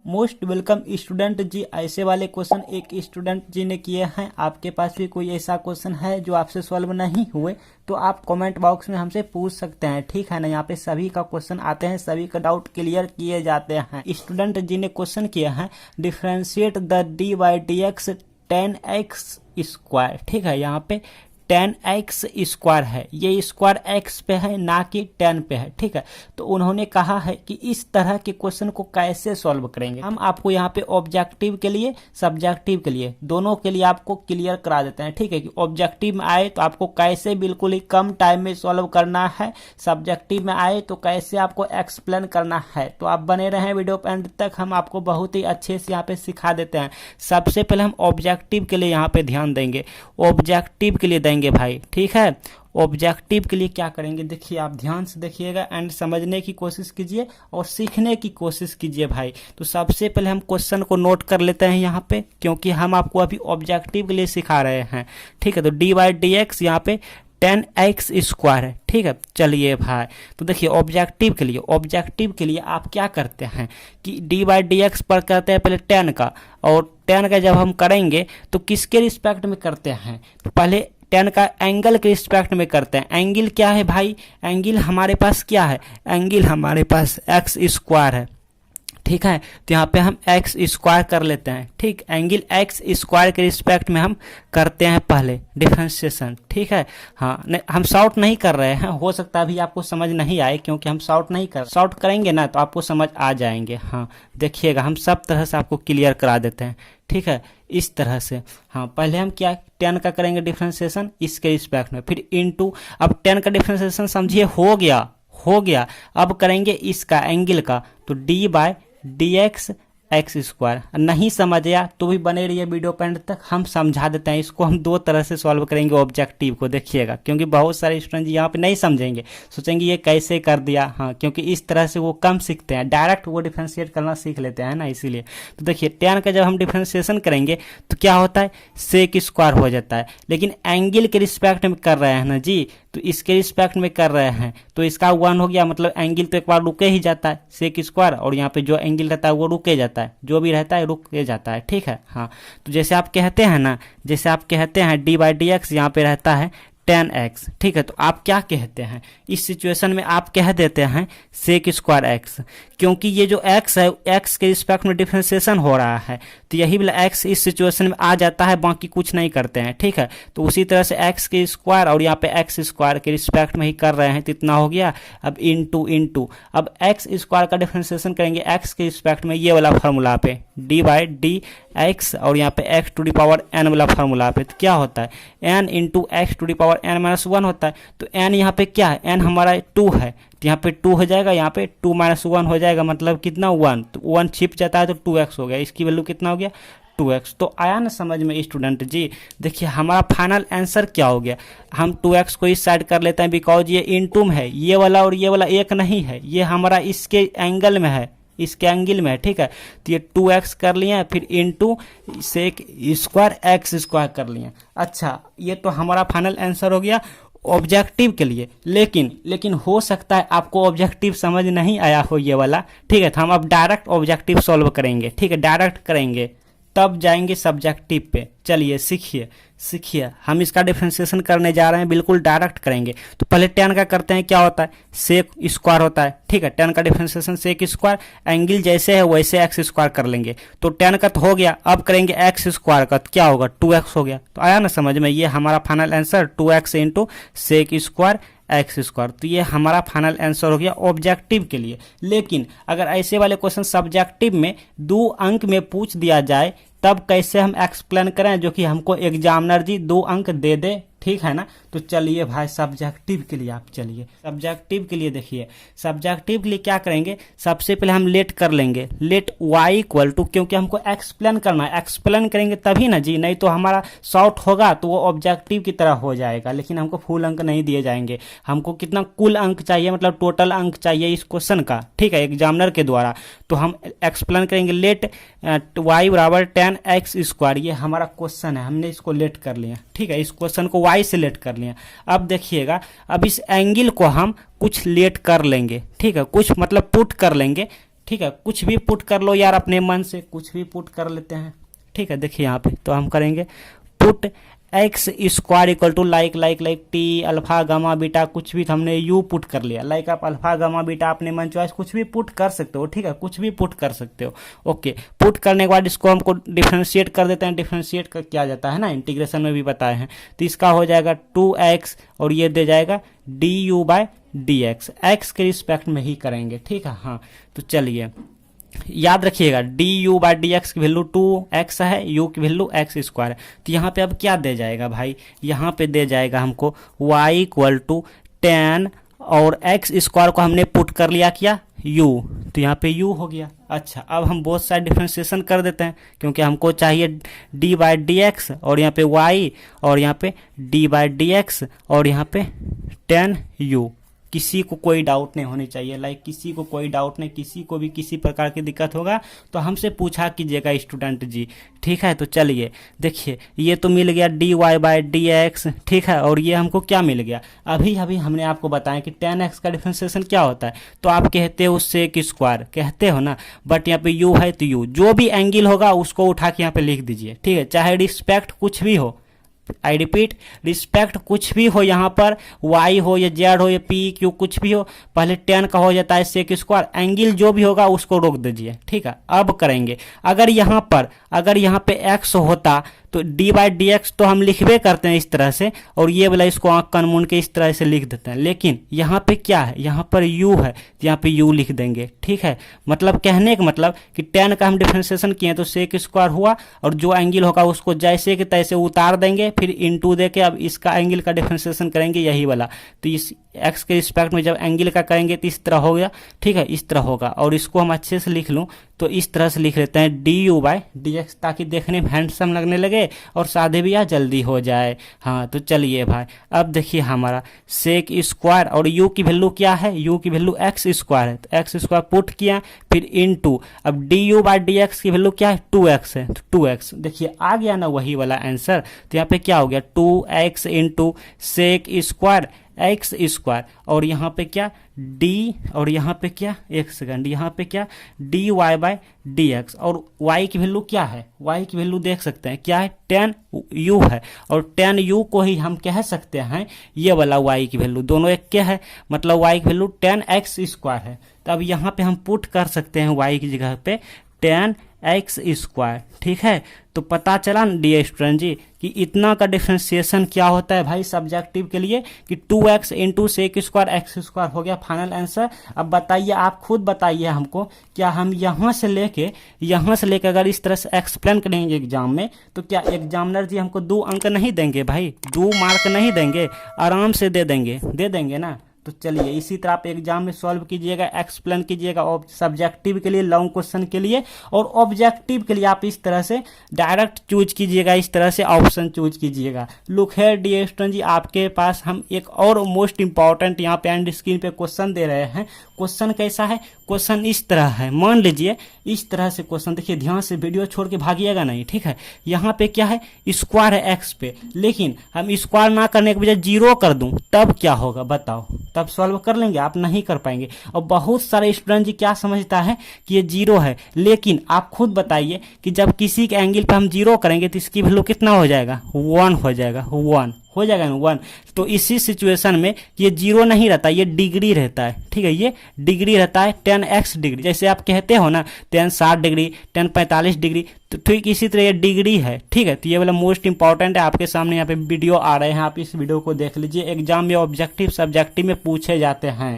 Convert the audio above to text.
Most welcome student जी। ऐसे वाले question एक स्टूडेंट जी ने किए हैं। आपके पास भी कोई ऐसा क्वेश्चन है जो आपसे सॉल्व नहीं हुए तो आप कमेंट बॉक्स में हमसे पूछ सकते हैं, ठीक है ना। यहाँ पे सभी का क्वेश्चन आते हैं, सभी का डाउट क्लियर किए जाते हैं। स्टूडेंट जी ने क्वेश्चन किया है differentiate the D by D x 10x square, ठीक है। यहाँ पे 10x स्क्वायर है, ये स्क्वायर x पे है ना कि 10 पे है, ठीक है। तो उन्होंने कहा है कि इस तरह के क्वेश्चन को कैसे सॉल्व करेंगे। हम आपको यहाँ पे ऑब्जेक्टिव के लिए सब्जेक्टिव के लिए दोनों के लिए आपको क्लियर करा देते हैं, ठीक है। कि ऑब्जेक्टिव में आए तो आपको कैसे बिल्कुल ही कम टाइम में सॉल्व करना है, सब्जेक्टिव में आए तो कैसे आपको एक्सप्लेन करना है। तो आप बने रहें वीडियो एंड तक, हम आपको बहुत ही अच्छे से यहाँ पे सिखा देते हैं। सबसे पहले हम ऑब्जेक्टिव के लिए यहाँ पे ध्यान देंगे, ऑब्जेक्टिव के लिए देंगे भाई, ठीक है। ऑब्जेक्टिव के लिए क्या करेंगे, देखिए आप ध्यान से देखिएगा एंड समझने की कोशिश कीजिए और सीखने की कोशिश कीजिए भाई। तो सबसे पहले हम क्वेश्चन को नोट कर लेते हैं यहाँ पे, क्योंकि हम आपको अभी ऑब्जेक्टिव के लिए सिखा रहे हैं, ठीक है। तो डी बाई डी एक्स यहाँ पे 10x स्क्वायर है, ठीक है। चलिए भाई, तो देखिए ऑब्जेक्टिव के लिए आप क्या करते हैं कि डी बाई डी एक्स पर करते हैं पहले 10 का, और 10 का जब हम करेंगे तो किसके रिस्पेक्ट में करते हैं, तो पहले 10 का एंगल के रिस्पेक्ट में करते हैं। एंगल क्या है भाई, एंगल हमारे पास क्या है, एंगल हमारे पास एक्स स्क्वायर है, ठीक है। तो यहाँ पे हम एक्स स्क्वायर कर लेते हैं, ठीक। एंगल एक्स स्क्वायर के रिस्पेक्ट में हम करते हैं पहले डिफरेंशिएशन, ठीक है। हाँ, नहीं हम शॉर्ट नहीं कर रहे हैं, हो सकता है अभी आपको समझ नहीं आए, क्योंकि हम शॉर्ट नहीं कर, शॉर्ट करेंगे ना तो आपको समझ आ जाएंगे। हाँ देखिएगा, हम सब तरह से आपको क्लियर करा देते हैं, ठीक है, इस तरह से। हाँ पहले हम क्या 10 का करेंगे डिफरेंशिएशन इसके रिस्पेक्ट में, फिर इनटू, अब 10 का डिफरेंशिएशन समझिए हो गया, अब करेंगे इसका एंगल का, तो d by d x x square. नहीं समझ आया तो भी बने रहिए वीडियो एंड तक, हम समझा देते हैं। इसको हम दो तरह से सॉल्व करेंगे ऑब्जेक्टिव को, देखिएगा, क्योंकि बहुत सारे स्टूडेंट यहाँ पे नहीं समझेंगे, सोचेंगे ये कैसे कर दिया। हाँ, क्योंकि इस तरह से वो कम सीखते हैं, डायरेक्ट वो डिफरेंशिएट करना सीख लेते हैं ना, इसीलिए। तो देखिए 10 का जब हम डिफरेंशिएशन करेंगे तो क्या होता है, सेक स्क्वायर हो जाता है, लेकिन एंगल के रिस्पेक्ट में कर रहे हैं ना जी, तो इसके रिस्पेक्ट में कर रहे हैं तो इसका 1 हो गया, मतलब एंगल तो एक बार रुके ही जाता है सेक स्क्वायर, और यहाँ पे जो एंगल रहता है वो रुके जाता है, जो भी रहता है रुक के जाता है, ठीक है। हाँ, तो जैसे आप कहते हैं ना, जैसे आप कहते हैं डी बाई डी एक्स यहाँ पे रहता है 10x, ठीक है। तो आप क्या कहते हैं इस सिचुएशन में, आप कह देते हैं सेक स्क्वायर x, क्योंकि ये जो x है x के रिस्पेक्ट में डिफरेंशिएशन हो रहा है, तो यही वाला x इस सिचुएशन में आ जाता है, बाकी कुछ नहीं करते हैं, ठीक है। तो उसी तरह से x के स्क्वायर और यहाँ पे x स्क्वायर के रिस्पेक्ट में ही कर रहे हैं, तो इतना हो गया। अब इनटू अब x स्क्वायर का डिफरेंशिएशन करेंगे x के रिस्पेक्ट में, ये वाला फार्मूला पे डी बाई डी एक्स, और यहाँ पे x to the power n वाला फार्मूला पे, तो क्या होता है n into x to the power n minus 1 होता है। तो n यहाँ पे क्या है, n हमारा 2 है, तो यहाँ पे 2 हो जाएगा, यहाँ पे 2 माइनस 1 हो जाएगा, मतलब कितना 1, तो 1 छिप जाता है तो 2x हो गया, इसकी वैल्यू कितना हो गया 2x। तो आया ना समझ में स्टूडेंट जी। देखिए हमारा फाइनल आंसर क्या हो गया, हम 2x को इस साइड कर लेते हैं, बिकॉज ये इनटू है, ये वाला और ये वाला एक नहीं है, ये हमारा इसके एंगल में है, इसके एंगल में है, ठीक है। तो ये 2x कर लिए, फिर into sec square x square कर लिए। अच्छा, ये तो हमारा फाइनल आंसर हो गया ऑब्जेक्टिव के लिए। लेकिन हो सकता है आपको ऑब्जेक्टिव समझ नहीं आया हो ये वाला, ठीक है। तो हम अब डायरेक्ट ऑब्जेक्टिव सॉल्व करेंगे, ठीक है, डायरेक्ट करेंगे, तब जाएंगे सब्जेक्टिव पे। चलिए सीखिए, हम इसका डिफरेंशिएशन करने जा रहे हैं, बिल्कुल डायरेक्ट करेंगे। तो पहले 10 का करते हैं, क्या होता है सेक स्क्वायर होता है, ठीक है। 10 का डिफरेंशिएशन सेक स्क्वायर, एंगल जैसे है वैसे एक्स स्क्वायर कर लेंगे, तो 10 का तो हो गया। अब करेंगे एक्स स्क्वायर का, तो क्या होगा 2x हो गया। तो आया ना समझ में, ये हमारा final answer 2x into sec square x square. तो ये हमारा फाइनल आंसर हो गया ऑब्जेक्टिव के लिए। लेकिन अगर ऐसे वाले क्वेश्चन सब्जेक्टिव में 2 अंक में पूछ दिया जाए, तब कैसे हम एक्सप्लेन करें, जो कि हमको एग्जामिनर जी 2 अंक दे दे, ठीक है ना। तो चलिए भाई सब्जेक्टिव के लिए, आप चलिए सब्जेक्टिव के लिए देखिए, सब्जेक्टिव के लिए क्या करेंगे, सबसे पहले हम लेट कर लेंगे, लेट y इक्वल टू, क्योंकि हमको एक्सप्लेन करना है, एक्सप्लेन करेंगे तभी ना जी, नहीं तो हमारा शॉर्ट होगा तो वो ऑब्जेक्टिव की तरह हो जाएगा, लेकिन हमको फुल अंक नहीं दिए जाएंगे। हमको कितना कुल अंक चाहिए, मतलब टोटल अंक चाहिए इस क्वेश्चन का, ठीक है, एग्जामिनर के द्वारा। तो हम एक्सप्लेन करेंगे लेट y बराबर 10x स्क्वायर, ये हमारा क्वेश्चन है, हमने इसको लेट कर लिया, ठीक है, इस क्वेश्चन को y से लेट कर लिया। अब देखिएगा, अब इस एंगल को हम कुछ लेट कर लेंगे, ठीक है, कुछ मतलब पुट कर लेंगे, ठीक है, कुछ भी पुट कर लो यार, अपने मन से कुछ भी पुट कर लेते हैं। ठीक है, देखिए यहाँ पे तो हम करेंगे put x square equal to like t alpha gamma beta, कुछ भी हमने यू पुट कर लिया। लाइक आप अल्फा गामा बीटा अपने मन चॉइस कुछ भी पुट कर सकते हो। ठीक है, कुछ भी पुट कर सकते हो। ओके, पुट करने के बाद इसको हमको डिफ्रेंशिएट कर देते हैं। डिफ्रेंशिएट कर क्या जाता है ना, इंटीग्रेशन में भी बताए हैं। तो इसका हो जाएगा 2x और ये दे जाएगा du/dx, एक्स के रिस्पेक्ट में ही करेंगे। ठीक है, हाँ तो चलिए याद रखिएगा du/dx की वैल्यू 2x है, u की वैल्यू x स्क्वायर है। तो यहाँ पे अब क्या दे जाएगा भाई, यहाँ पे दे जाएगा हमको y इक्वल टू 10 और x स्क्वायर को हमने पुट कर लिया क्या u, तो यहाँ पे u हो गया। अच्छा, अब हम बोथ साइड डिफ्रेंशिएशन कर देते हैं क्योंकि हमको चाहिए d/dx और यहाँ पे y और यहाँ पे d/dx और यहाँ पे 10u। किसी को कोई डाउट नहीं होनी चाहिए, लाइक किसी को कोई डाउट नहीं, किसी को भी किसी प्रकार की दिक्कत होगा तो हमसे पूछा कीजिएगा स्टूडेंट जी। ठीक है, तो चलिए देखिए ये तो मिल गया dy/dx। ठीक है, और ये हमको क्या मिल गया, अभी अभी हमने आपको बताया कि 10x का डिफरेंशिएशन क्या होता है। तो आप कहते हो सेक स्क्वायर, कहते हो ना, बट यहाँ पे u है तो u जो भी एंगल होगा उसको उठा के यहाँ पे लिख दीजिए। ठीक है, चाहे रिस्पेक्ट कुछ भी हो, आई रिपीट रिस्पेक्ट कुछ भी हो, यहाँ पर y हो या z हो या p q कुछ भी हो, पहले 10 का हो जाता है सेक स्क्वायर, एंगल जो भी होगा उसको रोक दीजिए। ठीक है, अब करेंगे अगर यहाँ पे x होता तो d/dx तो हम लिखबे करते हैं इस तरह से, और ये वाला इसको आंख कान मूंद के इस तरह से लिख देते हैं। लेकिन यहाँ पे क्या है, यहाँ पर u है तो यहाँ पे u लिख देंगे। ठीक है, मतलब कहने का मतलब कि 10 का हम डिफरेंशिएशन किए तो सेक स्क्वायर हुआ, और जो एंगल होगा उसको जैसे कि तैसे उतार देंगे, फिर इनटू दे के अब इसका एंगल का डिफरेंशिएशन करेंगे, यही वाला। तो इस x के रिस्पेक्ट में जब एंगल का करेंगे तो इस तरह हो गया। ठीक है, इस तरह होगा, और इसको हम अच्छे से लिख लूँ तो इस तरह से लिख लेते हैं du/dx, ताकि देखने में हैंडसम लगने लगे और शादी ब्याह जल्दी हो जाए। हाँ तो चलिए भाई, अब देखिए हमारा सेक स्क्वायर और u की वैल्यू क्या है, u की वैल्यू x स्क्वायर है, तो x स्क्वायर पुट किया फिर इनटू, अब du/dx की वैल्यू क्या है 2x है, तो 2x देखिए आ गया ना वही वाला आंसर। तो यहाँ पे क्या हो गया 2x into sec square x square, और यहाँ पे क्या d, और यहाँ पे क्या एक सेकंड, यहाँ पे क्या dy/dx, और y की वैल्यू क्या है, y की वैल्यू देख सकते हैं क्या है 10u है, और 10u को ही हम कह सकते हैं ये वाला y की वैल्यू, दोनों एक क्या है, मतलब y की वैल्यू 10x स्क्वायर है। तो अब यहाँ पे हम पुट कर सकते हैं y की जगह पे 10x स्क्वायर। ठीक है, तो पता चला डियर स्टूडेंट जी कि इतना का डिफरेंशिएशन क्या होता है भाई सब्जेक्टिव के लिए, कि 2x into sec square x square हो गया फाइनल आंसर। अब बताइए, आप खुद बताइए हमको, क्या हम यहाँ से लेके अगर इस तरह से एक्सप्लेन करेंगे एग्जाम में तो क्या एग्जामिनर जी हमको 2 अंक नहीं देंगे भाई, 2 मार्क नहीं देंगे, आराम से दे देंगे ना। तो चलिए इसी तरह आप एग्जाम में सॉल्व कीजिएगा, एक्सप्लेन कीजिएगा, और सब्जेक्टिव के लिए लॉन्ग क्वेश्चन के लिए, और ऑब्जेक्टिव के लिए आप इस तरह से डायरेक्ट चूज कीजिएगा, इस तरह से ऑप्शन चूज कीजिएगा। लुक है डियर स्टूडेंट जी, आपके पास हम एक और मोस्ट इंपॉर्टेंट यहाँ पे एंड स्क्रीन पे क्वेश्चन दे रहे हैं। क्वेश्चन कैसा है, क्वेश्चन इस तरह है, मान लीजिए इस तरह से क्वेश्चन, देखिए ध्यान से वीडियो छोड़ के भागिएगा नहीं। ठीक है, यहाँ पे क्या है स्क्वायर है एक्स पे, लेकिन हम स्क्वायर ना करने के बजाय 0 कर दूं तब क्या होगा बताओ, तब सॉल्व कर लेंगे, आप नहीं कर पाएंगे। और बहुत सारे स्टूडेंट जी क्या समझता है कि ये 0 है, लेकिन आप खुद बताइए कि जब किसी के एंगल पे हम 0 करेंगे तो इसकी वैल्यू कितना हो जाएगा, 1 हो जाएगा, 1 हो जाएगा ना 1। तो इसी सिचुएशन में ये 0 नहीं रहता, ये डिग्री रहता है। ठीक है, ये डिग्री रहता है 10x डिग्री, जैसे आप कहते हो ना 10 60 डिग्री 10 45 डिग्री, तो ठीक इसी तरह ये डिग्री है। ठीक है, तो ये वाला मोस्ट इंपॉर्टेंट है, आपके सामने यहाँ पे वीडियो आ रहे हैं, आप इस वीडियो को देख लीजिए, एग्जाम में ऑब्जेक्टिव सब्जेक्टिव में पूछे जाते हैं।